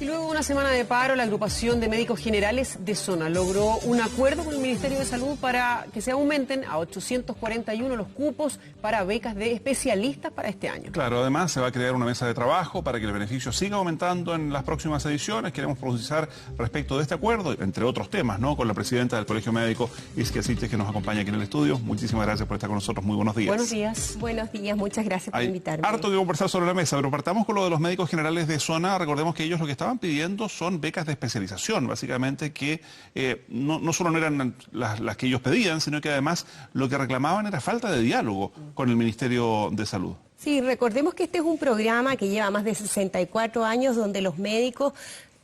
Y luego de una semana de paro, la agrupación de médicos generales de zona logró un acuerdo con el Ministerio de Salud para que se aumenten a 841 los cupos para becas de especialistas para este año. Claro, además se va a crear una mesa de trabajo para que el beneficio siga aumentando en las próximas ediciones. Queremos profundizar respecto de este acuerdo, entre otros temas, ¿no? Con la presidenta del Colegio Médico, Isquia Siches, que nos acompaña aquí en el estudio. Muchísimas gracias por estar con nosotros. Muy buenos días. Buenos días. Buenos días, muchas gracias por invitarme. Harto que conversar sobre la mesa, pero partamos con lo de los médicos generales de zona. Recordemos que ellos lo que estaban pidiendo son becas de especialización, básicamente, que no solo no eran las que ellos pedían, sino que además lo que reclamaban era falta de diálogo con el Ministerio de Salud. Sí, recordemos que este es un programa que lleva más de 64 años donde los médicos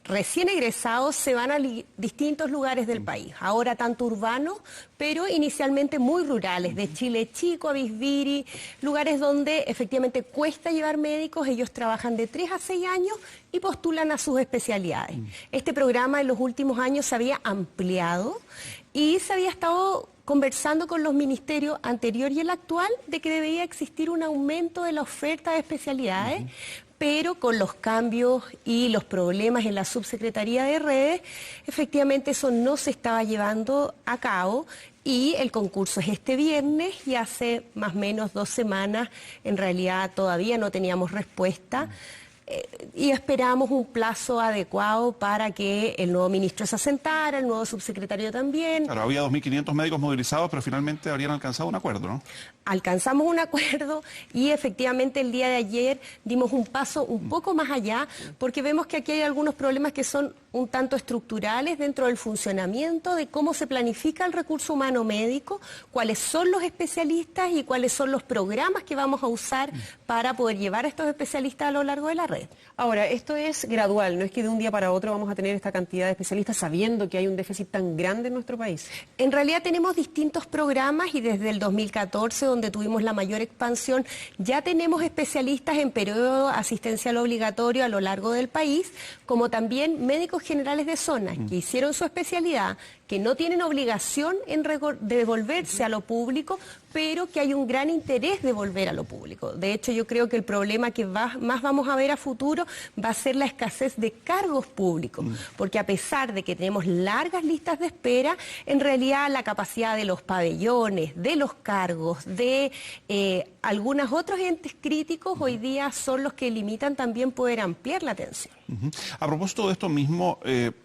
recién egresados se van a distintos lugares del país, ahora tanto urbanos, pero inicialmente muy rurales, de Chile Chico a Bisbiri, lugares donde efectivamente cuesta llevar médicos. Ellos trabajan de 3 a 6 años y postulan a sus especialidades. Este programa en los últimos años se había ampliado y se había estado conversando con los ministerios anterior y el actual de que debería existir un aumento de la oferta de especialidades, pero con los cambios y los problemas en la subsecretaría de redes, efectivamente eso no se estaba llevando a cabo y el concurso es este viernes y hace más o menos 2 semanas en realidad todavía no teníamos respuesta. Y esperamos un plazo adecuado para que el nuevo ministro se asentara, el nuevo subsecretario también. Claro, había 2.500 médicos movilizados, pero finalmente habrían alcanzado un acuerdo, ¿no? Alcanzamos un acuerdo y efectivamente el día de ayer dimos un paso un poco más allá, porque vemos que aquí hay algunos problemas que son un tanto estructurales dentro del funcionamiento de cómo se planifica el recurso humano médico, cuáles son los especialistas y cuáles son los programas que vamos a usar para poder llevar a estos especialistas a lo largo de la red. Ahora, esto es gradual, no es que de un día para otro vamos a tener esta cantidad de especialistas sabiendo que hay un déficit tan grande en nuestro país. En realidad tenemos distintos programas y desde el 2014, donde tuvimos la mayor expansión, ya tenemos especialistas en periodo asistencial obligatorio a lo largo del país, como también médicos generales de zona que hicieron su especialidad, que no tienen obligación de devolverse a lo público, pero que hay un gran interés de volver a lo público. De hecho, yo creo que el problema que más vamos a ver a futuro va a ser la escasez de cargos públicos, porque a pesar de que tenemos largas listas de espera, en realidad la capacidad de los pabellones, de los cargos, de algunos otros entes críticos hoy día son los que limitan también poder ampliar la atención. A propósito de esto mismo,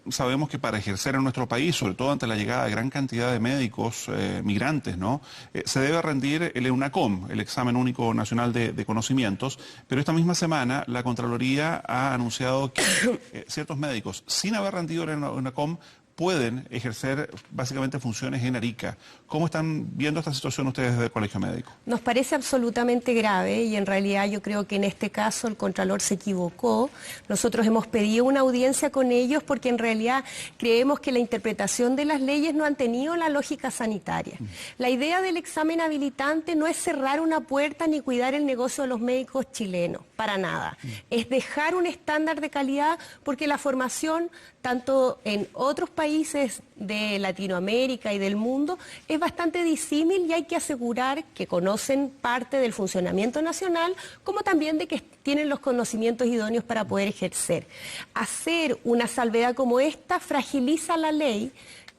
sabemos que para ejercer en nuestro país, sobre todo ante la llegada de gran cantidad de médicos migrantes, ¿no? Se debe rendir el EUNACOM, el Examen Único Nacional de Conocimientos, pero esta misma semana la Contraloría ha anunciado que ciertos médicos, sin haber rendido el EUNACOM, pueden ejercer básicamente funciones en Arica. ¿Cómo están viendo esta situación ustedes desde el Colegio Médico? Nos parece absolutamente grave y en realidad yo creo que en este caso el Contralor se equivocó. Nosotros hemos pedido una audiencia con ellos porque en realidad creemos que la interpretación de las leyes no han tenido la lógica sanitaria. La idea del examen habilitante no es cerrar una puerta ni cuidar el negocio de los médicos chilenos, para nada. Es dejar un estándar de calidad porque la formación, tanto en otros países de Latinoamérica y del mundo, es bastante disímil y hay que asegurar que conocen parte del funcionamiento nacional, como también de que tienen los conocimientos idóneos para poder ejercer. Hacer una salvedad como esta fragiliza la ley,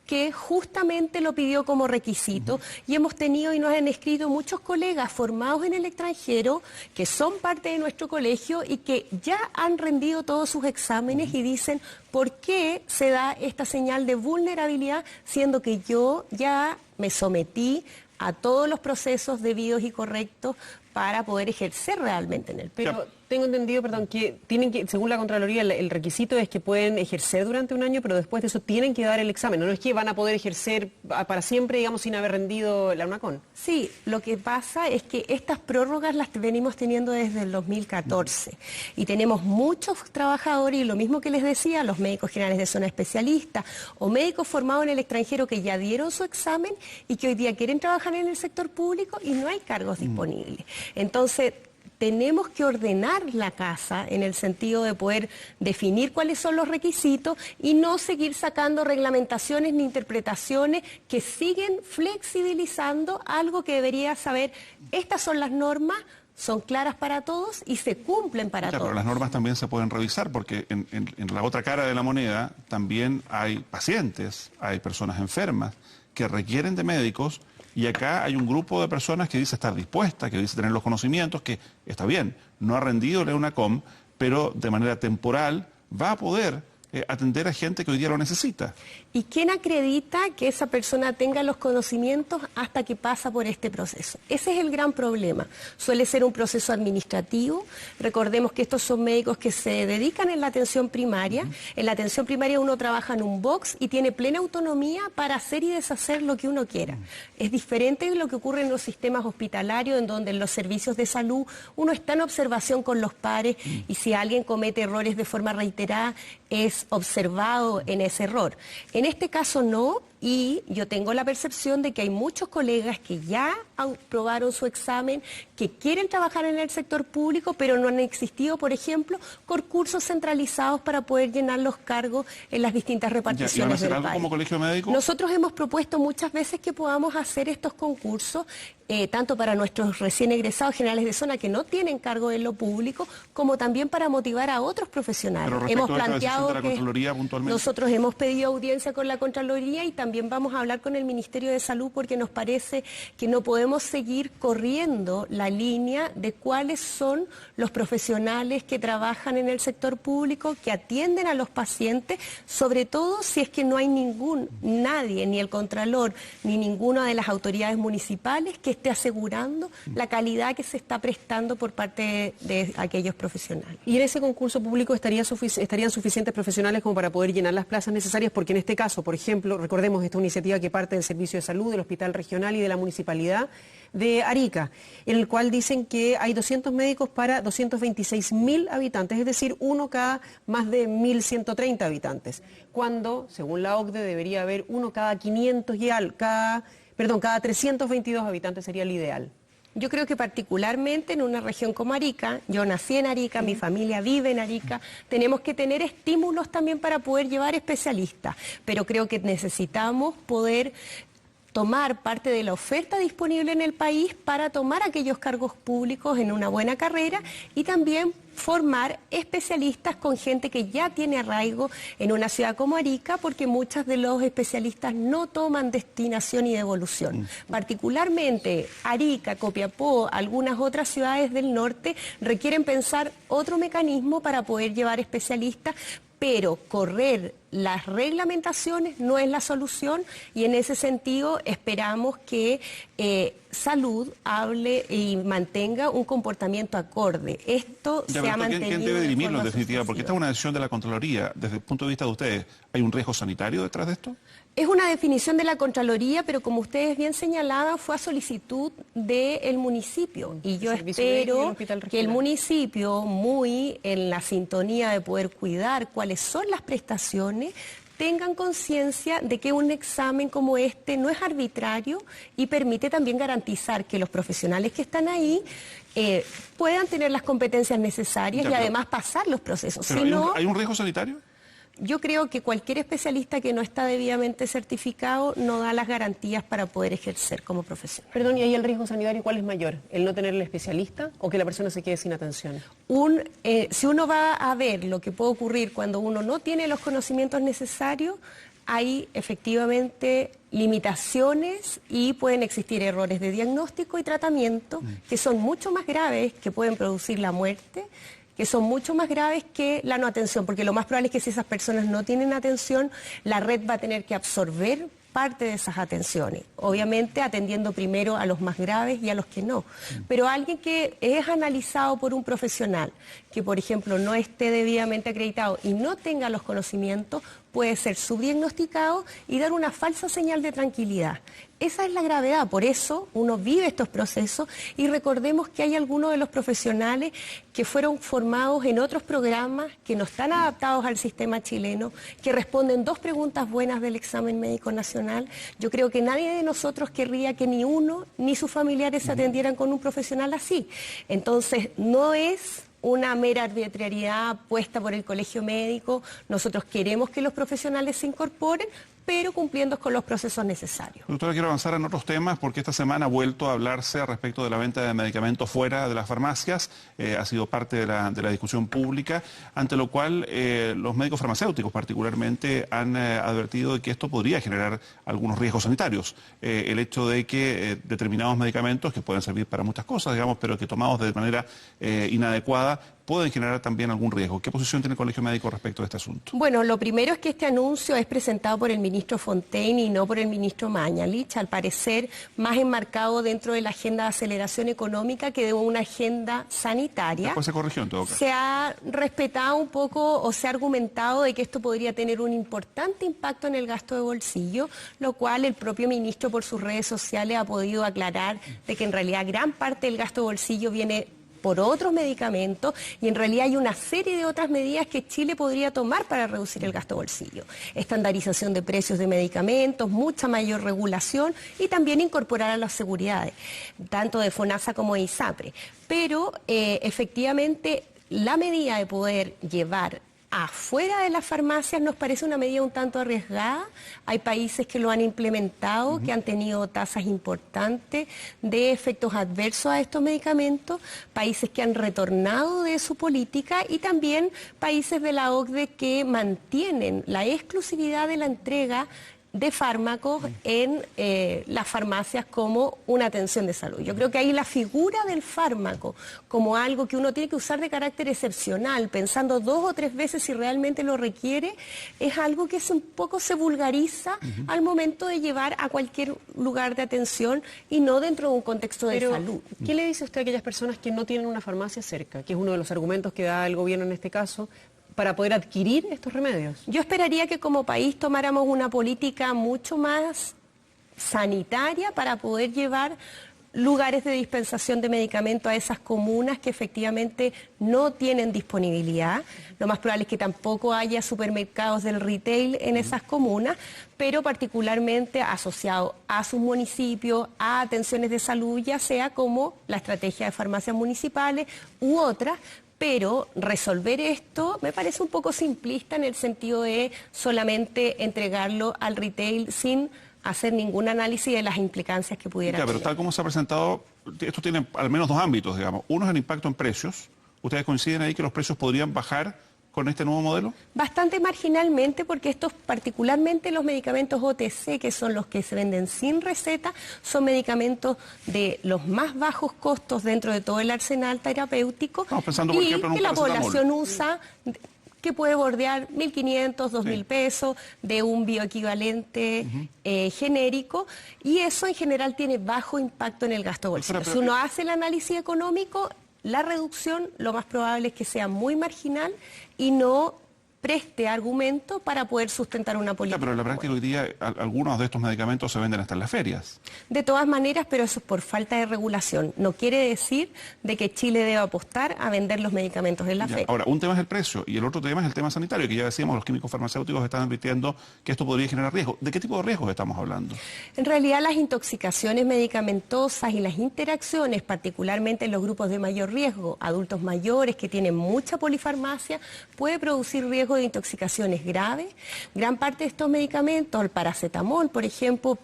que justamente lo pidió como requisito, y hemos tenido y nos han escrito muchos colegas formados en el extranjero que son parte de nuestro colegio y que ya han rendido todos sus exámenes y dicen por qué se da esta señal de vulnerabilidad siendo que yo ya me sometí a todos los procesos debidos y correctos para poder ejercer realmente en el país. Pero tengo entendido, perdón, que tienen que, según la Contraloría, el requisito es que pueden ejercer durante un año, pero después de eso tienen que dar el examen. No es que van a poder ejercer para siempre, digamos, sin haber rendido la UNACON. Sí, lo que pasa es que estas prórrogas las venimos teniendo desde el 2014 y tenemos muchos trabajadores, y lo mismo que les decía, los médicos generales de zona especialista o médicos formados en el extranjero que ya dieron su examen y que hoy día quieren trabajar en el sector público y no hay cargos disponibles. Entonces, tenemos que ordenar la casa en el sentido de poder definir cuáles son los requisitos y no seguir sacando reglamentaciones ni interpretaciones que siguen flexibilizando algo que debería saber. Estas son las normas, son claras para todos y se cumplen para Claro, todos. pero las normas también se pueden revisar porque en la otra cara de la moneda también hay pacientes, hay personas enfermas que requieren de médicos y acá hay un grupo de personas que dice estar dispuesta, que dice tener los conocimientos, que está bien, no ha rendido la EUNACOM, pero de manera temporal va a poder atender a gente que hoy día lo necesita. ¿Y quién acredita que esa persona tenga los conocimientos hasta que pasa por este proceso? Ese es el gran problema. Suele ser un proceso administrativo. Recordemos que estos son médicos que se dedican en la atención primaria. En la atención primaria uno trabaja en un box y tiene plena autonomía para hacer y deshacer lo que uno quiera. Es diferente de lo que ocurre en los sistemas hospitalarios, en donde en los servicios de salud uno está en observación con los pares y si alguien comete errores de forma reiterada, es observado en ese error. En este caso no, y yo tengo la percepción de que hay muchos colegas que ya aprobaron su examen, que quieren trabajar en el sector público, pero no han existido, por ejemplo, concursos centralizados para poder llenar los cargos en las distintas reparticiones ¿Y van a hacer del algo país. como colegio médico? Nosotros hemos propuesto muchas veces que podamos hacer estos concursos, tanto para nuestros recién egresados generales de zona que no tienen cargo en lo público, como también para motivar a otros profesionales. Pero respecto Hemos a esta decisión planteado de la que Contraloría puntualmente. nosotros hemos pedido audiencia con la Contraloría y también vamos a hablar con el Ministerio de Salud porque nos parece que no podemos seguir corriendo la línea de cuáles son los profesionales que trabajan en el sector público, que atienden a los pacientes, sobre todo si es que no hay nadie, ni el Contralor, ni ninguna de las autoridades municipales que esté asegurando la calidad que se está prestando por parte de aquellos profesionales. ¿Y en ese concurso público estarían suficientes profesionales como para poder llenar las plazas necesarias? Porque en este caso, por ejemplo, recordemos esta iniciativa que parte del Servicio de Salud, del Hospital Regional y de la Municipalidad de Arica, en el cual dicen que hay 200 médicos para 226.000 habitantes, es decir, uno cada más de 1.130 habitantes, cuando, según la OCDE, debería haber uno cada 322 habitantes sería el ideal. Yo creo que particularmente en una región como Arica, yo nací en Arica, mi familia vive en Arica, tenemos que tener estímulos también para poder llevar especialistas, pero creo que necesitamos poder tomar parte de la oferta disponible en el país para tomar aquellos cargos públicos en una buena carrera y también formar especialistas con gente que ya tiene arraigo en una ciudad como Arica, porque muchos de los especialistas no toman destinación y devolución. Particularmente Arica, Copiapó, algunas otras ciudades del norte requieren pensar otro mecanismo para poder llevar especialistas, pero correr las reglamentaciones no es la solución y en ese sentido esperamos que Salud hable y mantenga un comportamiento acorde. Esto se ha mantenido. ¿Quién debe dirimirlo en definitiva? sucesiva. Porque esta es una decisión de la Contraloría. Desde el punto de vista de ustedes, ¿hay un riesgo sanitario detrás de esto? Es una definición de la Contraloría, pero como ustedes bien señalaban, fue a solicitud del municipio. Y yo espero que el municipio, muy en la sintonía de poder cuidar cuáles son las prestaciones, tengan conciencia de que un examen como este no es arbitrario y permite también garantizar que los profesionales que están ahí puedan tener las competencias necesarias y además pasar los procesos. Pero Si no, ¿hay un riesgo sanitario? yo creo que cualquier especialista que no está debidamente certificado no da las garantías para poder ejercer como profesional. Perdón, ¿y ahí el riesgo sanitario cuál es mayor? ¿El no tener el especialista o que la persona se quede sin atención? Si uno va a ver lo que puede ocurrir cuando uno no tiene los conocimientos necesarios, hay efectivamente limitaciones y pueden existir errores de diagnóstico y tratamiento que son mucho más graves, que pueden producir la muerte, que son mucho más graves que la no atención, porque lo más probable es que si esas personas no tienen atención, la red va a tener que absorber parte de esas atenciones, obviamente atendiendo primero a los más graves y a los que no. Pero alguien que es analizado por un profesional, que por ejemplo no esté debidamente acreditado y no tenga los conocimientos, puede ser subdiagnosticado y dar una falsa señal de tranquilidad. Esa es la gravedad, por eso uno vive estos procesos y recordemos que hay algunos de los profesionales que fueron formados en otros programas que no están adaptados al sistema chileno, que responden 2 preguntas buenas del examen médico nacional. Yo creo que nadie de nosotros querría que ni uno ni sus familiares se atendieran con un profesional así. Entonces, no es una mera arbitrariedad puesta por el colegio médico. Nosotros queremos que los profesionales se incorporen, pero cumpliendo con los procesos necesarios. Doctora, quiero avanzar en otros temas porque esta semana ha vuelto a hablarse respecto de la venta de medicamentos fuera de las farmacias. Ha sido parte de la discusión pública, ante lo cual los médicos farmacéuticos particularmente han advertido de que esto podría generar algunos riesgos sanitarios. El hecho de que determinados medicamentos, que pueden servir para muchas cosas, digamos, pero que tomados de manera inadecuada, pueden generar también algún riesgo. ¿Qué posición tiene el Colegio Médico respecto a este asunto? Bueno, lo primero es que este anuncio es presentado por el ministro Fontaine y no por el ministro Mañalich, al parecer más enmarcado dentro de la agenda de aceleración económica que de una agenda sanitaria. Después se corrigió en todo caso. Se ha respetado un poco o se ha argumentado de que esto podría tener un importante impacto en el gasto de bolsillo, lo cual el propio ministro por sus redes sociales ha podido aclarar de que en realidad gran parte del gasto de bolsillo viene por otros medicamentos y en realidad hay una serie de otras medidas que Chile podría tomar para reducir el gasto de bolsillo. Estandarización de precios de medicamentos, mucha mayor regulación y también incorporar a las seguridades, tanto de FONASA como de ISAPRE. Pero efectivamente la medida de poder llevar afuera de las farmacias nos parece una medida un tanto arriesgada. Hay países que lo han implementado, que han tenido tasas importantes de efectos adversos a estos medicamentos, países que han retornado de su política y también países de la OCDE que mantienen la exclusividad de la entrega de fármacos en las farmacias como una atención de salud. Yo creo que ahí la figura del fármaco como algo que uno tiene que usar de carácter excepcional, pensando 2 o 3 veces si realmente lo requiere, es algo que un poco se vulgariza al momento de llevar a cualquier lugar de atención y no dentro de un contexto de salud. ¿Qué le dice usted a aquellas personas que no tienen una farmacia cerca? Que es uno de los argumentos que da el gobierno en este caso, para poder adquirir estos remedios. Yo esperaría que como país tomáramos una política mucho más sanitaria para poder llevar lugares de dispensación de medicamentos a esas comunas que efectivamente no tienen disponibilidad. Lo más probable es que tampoco haya supermercados del retail en esas comunas, pero particularmente asociado a sus municipios, a atenciones de salud, ya sea como la estrategia de farmacias municipales u otras. Pero resolver esto me parece un poco simplista en el sentido de solamente entregarlo al retail sin hacer ningún análisis de las implicancias que pudiera tener. Pero tal como se ha presentado, esto tiene al menos 2 ámbitos, digamos. Uno es el impacto en precios. ¿Ustedes coinciden ahí que los precios podrían bajar con este nuevo modelo? Bastante marginalmente, porque estos, particularmente los medicamentos OTC, que son los que se venden sin receta, son medicamentos de los más bajos costos dentro de todo el arsenal terapéutico. Estamos pensando, por ejemplo, en un que la paracetamol. población usa, que puede bordear 1.500, 2.000 pesos de un bioequivalente genérico, y eso en general tiene bajo impacto en el gasto de bolsillo. Si uno hace el análisis económico, la reducción lo más probable es que sea muy marginal y no preste argumento para poder sustentar una política. Pero en la práctica hoy día algunos de estos medicamentos se venden hasta en las ferias. De todas maneras, pero eso es por falta de regulación. No quiere decir de que Chile deba apostar a vender los medicamentos en la feria. Ahora, un tema es el precio y el otro tema es el tema sanitario, que ya decíamos, los químicos farmacéuticos están advirtiendo que esto podría generar riesgo. ¿De qué tipo de riesgos estamos hablando? En realidad, las intoxicaciones medicamentosas y las interacciones, particularmente en los grupos de mayor riesgo, adultos mayores que tienen mucha polifarmacia, puede producir riesgo de intoxicaciones graves. Gran parte de estos medicamentos, el paracetamol, por ejemplo,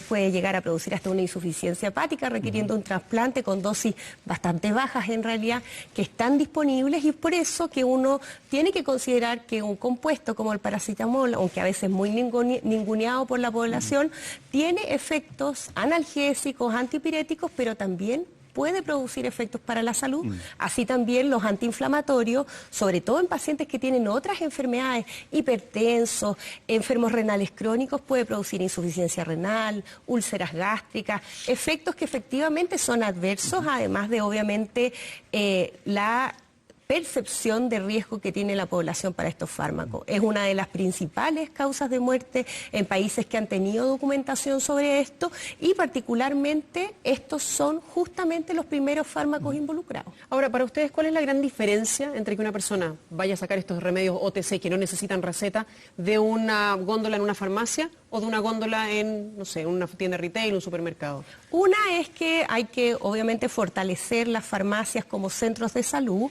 puede llegar a producir hasta una insuficiencia hepática, requiriendo un trasplante con dosis bastante bajas en realidad, que están disponibles, y por eso que uno tiene que considerar que un compuesto como el paracetamol, aunque a veces es muy ninguneado por la población, tiene efectos analgésicos, antipiréticos, pero también puede producir efectos para la salud. Así también los antiinflamatorios, sobre todo en pacientes que tienen otras enfermedades, hipertensos, enfermos renales crónicos, puede producir insuficiencia renal, úlceras gástricas, efectos que efectivamente son adversos, además de obviamente la percepción de riesgo que tiene la población para estos fármacos. Es una de las principales causas de muerte en países que han tenido documentación sobre esto, y particularmente estos son justamente los primeros fármacos involucrados. Ahora, para ustedes, ¿cuál es la gran diferencia entre que una persona vaya a sacar estos remedios OTC que no necesitan receta de una góndola en una farmacia o de una góndola en, no sé, una tienda retail, un supermercado? Una es que hay que obviamente fortalecer las farmacias como centros de salud,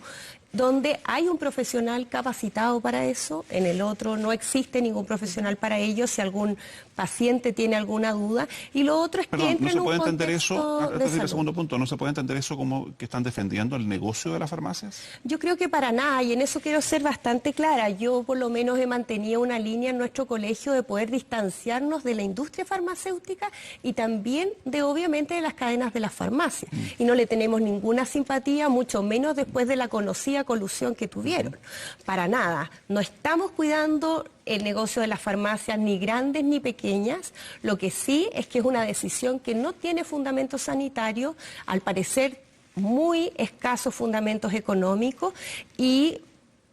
donde hay un profesional capacitado para eso, en el otro no existe ningún profesional para ello, si algún paciente tiene alguna duda, y lo otro es que entra en un contexto de salud. El segundo punto, ¿no se puede entender eso como que están defendiendo el negocio de las farmacias? Yo creo que para nada, y en eso quiero ser bastante clara. Yo por lo menos he mantenido una línea en nuestro colegio de poder distanciarnos de la industria farmacéutica y también de obviamente de las cadenas de las farmacias. Y no le tenemos ninguna simpatía, mucho menos después de la conocida colusión que tuvieron. Para nada, no estamos cuidando el negocio de las farmacias, ni grandes ni pequeñas. Lo que sí es que es una decisión que no tiene fundamentos sanitarios, al parecer muy escasos fundamentos económicos, y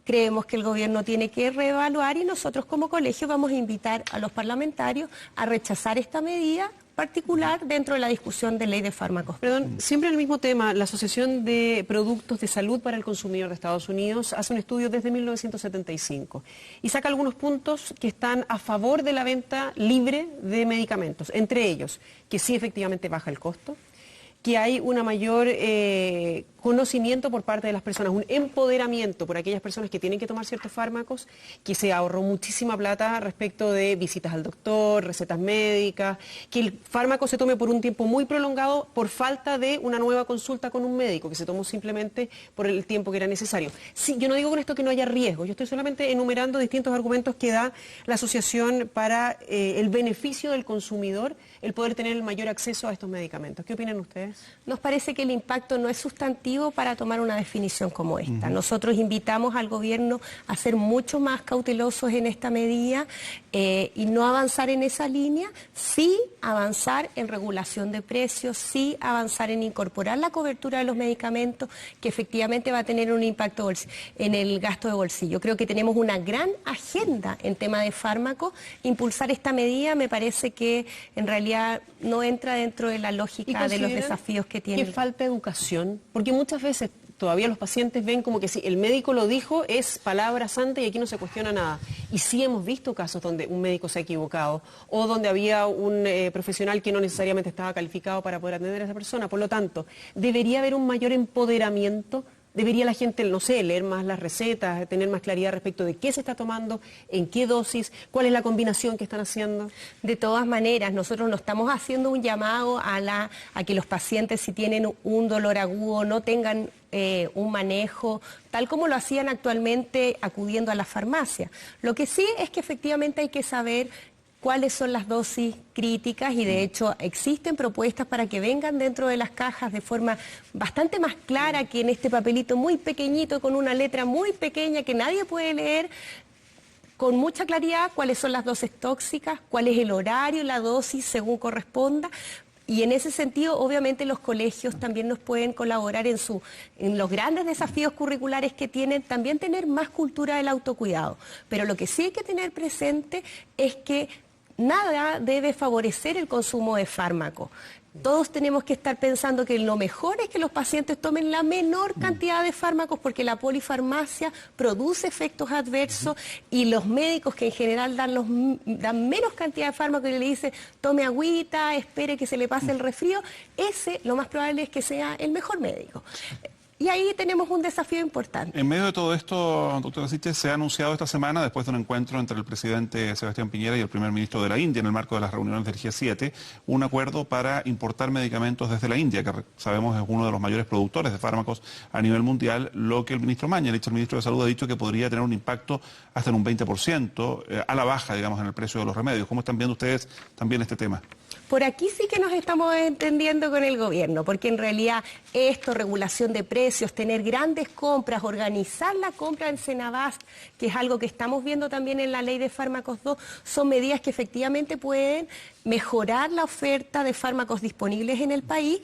creemos que el gobierno tiene que reevaluar, y nosotros como colegio vamos a invitar a los parlamentarios a rechazar esta medida particular dentro de la discusión de ley de fármacos. Perdón, siempre el mismo tema. La Asociación de Productos de Salud para el Consumidor de Estados Unidos hace un estudio desde 1975 y saca algunos puntos que están a favor de la venta libre de medicamentos, entre ellos que sí efectivamente baja el costo, que hay una mayor conocimiento por parte de las personas, un empoderamiento por aquellas personas que tienen que tomar ciertos fármacos, que se ahorró muchísima plata respecto de visitas al doctor, recetas médicas, que el fármaco se tome por un tiempo muy prolongado por falta de una nueva consulta con un médico, que se tomó simplemente por el tiempo que era necesario. Sí, yo no digo con esto que no haya riesgo, yo estoy solamente enumerando distintos argumentos que da la asociación para el beneficio del consumidor, el poder tener el mayor acceso a estos medicamentos. ¿Qué opinan ustedes? Nos parece que el impacto no es sustantivo para tomar una definición como esta. Nosotros invitamos al gobierno a ser mucho más cautelosos en esta medida y no avanzar en esa línea, sí avanzar en regulación de precios, sí avanzar en incorporar la cobertura de los medicamentos, que efectivamente va a tener un impacto en el gasto de bolsillo. Creo que tenemos una gran agenda en tema de fármacos. Impulsar esta medida me parece que en realidad no entra dentro de la lógica de los desafíos que tiene. ¿Que falta educación? Porque muchas veces todavía los pacientes ven como que si el médico lo dijo es palabra santa y aquí no se cuestiona nada. Y sí hemos visto casos donde un médico se ha equivocado o donde había un profesional que no necesariamente estaba calificado para poder atender a esa persona. Por lo tanto, debería haber un mayor empoderamiento. Debería la gente, no sé, leer más las recetas, tener más claridad respecto de qué se está tomando, en qué dosis, cuál es la combinación que están haciendo. De todas maneras, nosotros no estamos haciendo un llamado a que los pacientes, si tienen un dolor agudo, no tengan un manejo, tal como lo hacían actualmente acudiendo a la farmacia. Lo que sí es que efectivamente hay que saber cuáles son las dosis críticas y de hecho existen propuestas para que vengan dentro de las cajas de forma bastante más clara que en este papelito muy pequeñito con una letra muy pequeña que nadie puede leer, con mucha claridad cuáles son las dosis tóxicas, cuál es el horario, la dosis según corresponda. Y en ese sentido, obviamente, los colegios también nos pueden colaborar en los grandes desafíos curriculares que tienen, también tener más cultura del autocuidado. Pero lo que sí hay que tener presente es que nada debe favorecer el consumo de fármacos. Todos tenemos que estar pensando que lo mejor es que los pacientes tomen la menor cantidad de fármacos porque la polifarmacia produce efectos adversos y los médicos que en general dan menos cantidad de fármacos y le dicen tome agüita, espere que se le pase el resfrío, ese lo más probable es que sea el mejor médico. Y ahí tenemos un desafío importante. En medio de todo esto, doctora Siches, se ha anunciado esta semana, después de un encuentro entre el presidente Sebastián Piñera y el primer ministro de la India, en el marco de las reuniones del G7, un acuerdo para importar medicamentos desde la India, que sabemos es uno de los mayores productores de fármacos a nivel mundial, lo que el ministro Maña, el ministro de Salud, ha dicho que podría tener un impacto hasta en un 20% a la baja, digamos, en el precio de los remedios. ¿Cómo están viendo ustedes también este tema? Por aquí sí que nos estamos entendiendo con el gobierno, porque en realidad esto, regulación de precios, tener grandes compras, organizar la compra en Senabast, que es algo que estamos viendo también en la ley de fármacos 2, son medidas que efectivamente pueden mejorar la oferta de fármacos disponibles en el país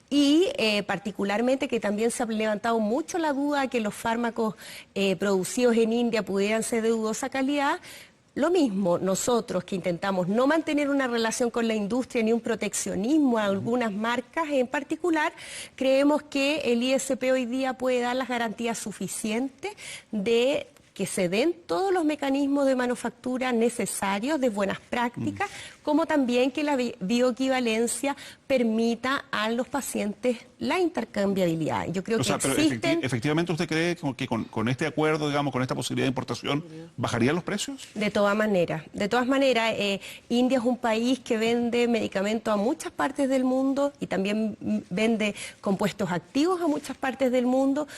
y particularmente que también se ha levantado mucho la duda de que los fármacos producidos en India pudieran ser de dudosa calidad. Lo mismo, nosotros que intentamos no mantener una relación con la industria ni un proteccionismo a algunas marcas en particular, creemos que el ISP hoy día puede dar las garantías suficientes de que se den todos los mecanismos de manufactura necesarios, de buenas prácticas, como también que la bioequivalencia permita a los pacientes la intercambiabilidad. Yo creo que pero efectivamente usted cree que con este acuerdo, digamos, con esta posibilidad de importación, ¿bajarían los precios? De todas maneras. De todas maneras, India es un país que vende medicamentos a muchas partes del mundo y también vende compuestos activos a muchas partes del mundo,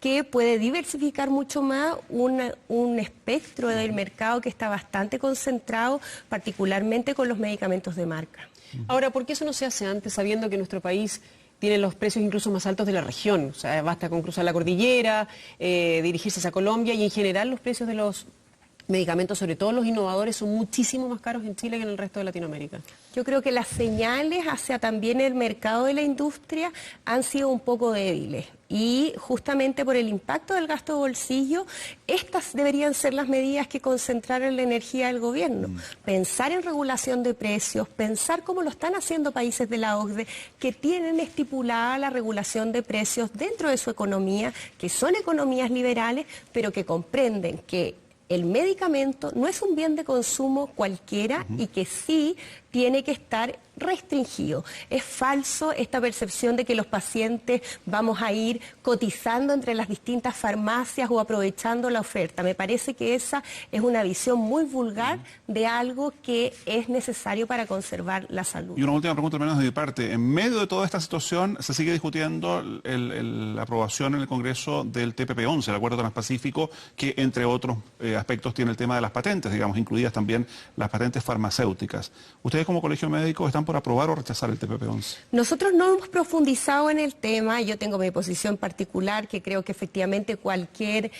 que puede diversificar mucho más un espectro del mercado que está bastante concentrado, particularmente con los medicamentos de marca. Ahora, ¿por qué eso no se hace antes, sabiendo que nuestro país tiene los precios incluso más altos de la región? O sea, basta con cruzar la cordillera, dirigirse hacia Colombia, y en general los precios de los medicamentos, sobre todo los innovadores, son muchísimo más caros en Chile que en el resto de Latinoamérica. Yo creo que las señales hacia también el mercado de la industria han sido un poco débiles. Y justamente por el impacto del gasto bolsillo, estas deberían ser las medidas que concentraran la energía del gobierno. Pensar en regulación de precios, pensar como lo están haciendo países de la OCDE, que tienen estipulada la regulación de precios dentro de su economía, que son economías liberales, pero que comprenden que el medicamento no es un bien de consumo cualquiera y que sí tiene que estar restringido. Es falso esta percepción de que los pacientes vamos a ir cotizando entre las distintas farmacias o aprovechando la oferta. Me parece que esa es una visión muy vulgar de algo que es necesario para conservar la salud. Y una última pregunta, al menos de mi parte. En medio de toda esta situación, se sigue discutiendo la aprobación en el Congreso del TPP-11, el Acuerdo Transpacífico, que entre otros aspectos tiene el tema de las patentes, digamos, incluidas también las patentes farmacéuticas. ¿Ustedes como Colegio Médico están por aprobar o rechazar el TPP-11? Nosotros no hemos profundizado en el tema. Yo tengo mi posición particular, que creo que efectivamente cualquier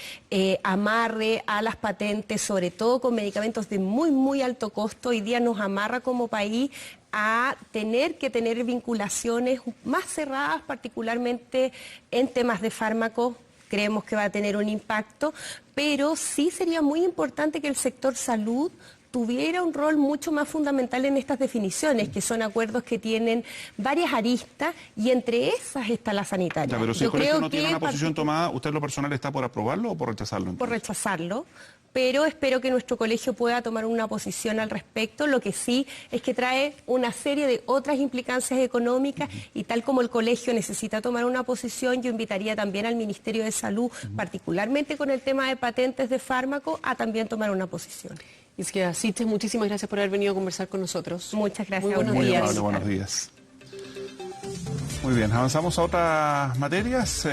amarre a las patentes, sobre todo con medicamentos de muy, muy alto costo, hoy día nos amarra como país a tener que tener vinculaciones más cerradas, particularmente en temas de fármacos. Creemos que va a tener un impacto, pero sí sería muy importante que el sector salud tuviera un rol mucho más fundamental en estas definiciones, que son acuerdos que tienen varias aristas y entre esas está la sanitaria. Ya, pero si el colegio no tiene una posición tomada, ¿usted en lo personal está por aprobarlo o por rechazarlo? Por rechazarlo, pero espero que nuestro colegio pueda tomar una posición al respecto. Lo que sí es que trae una serie de otras implicancias económicas y tal como el colegio necesita tomar una posición, yo invitaría también al Ministerio de Salud, particularmente con el tema de patentes de fármacos, a también tomar una posición. Isquia Siches, muchísimas gracias por haber venido a conversar con nosotros. Muchas gracias. Muy buenos días. Amable, buenos días. Muy bien, avanzamos a otras materias.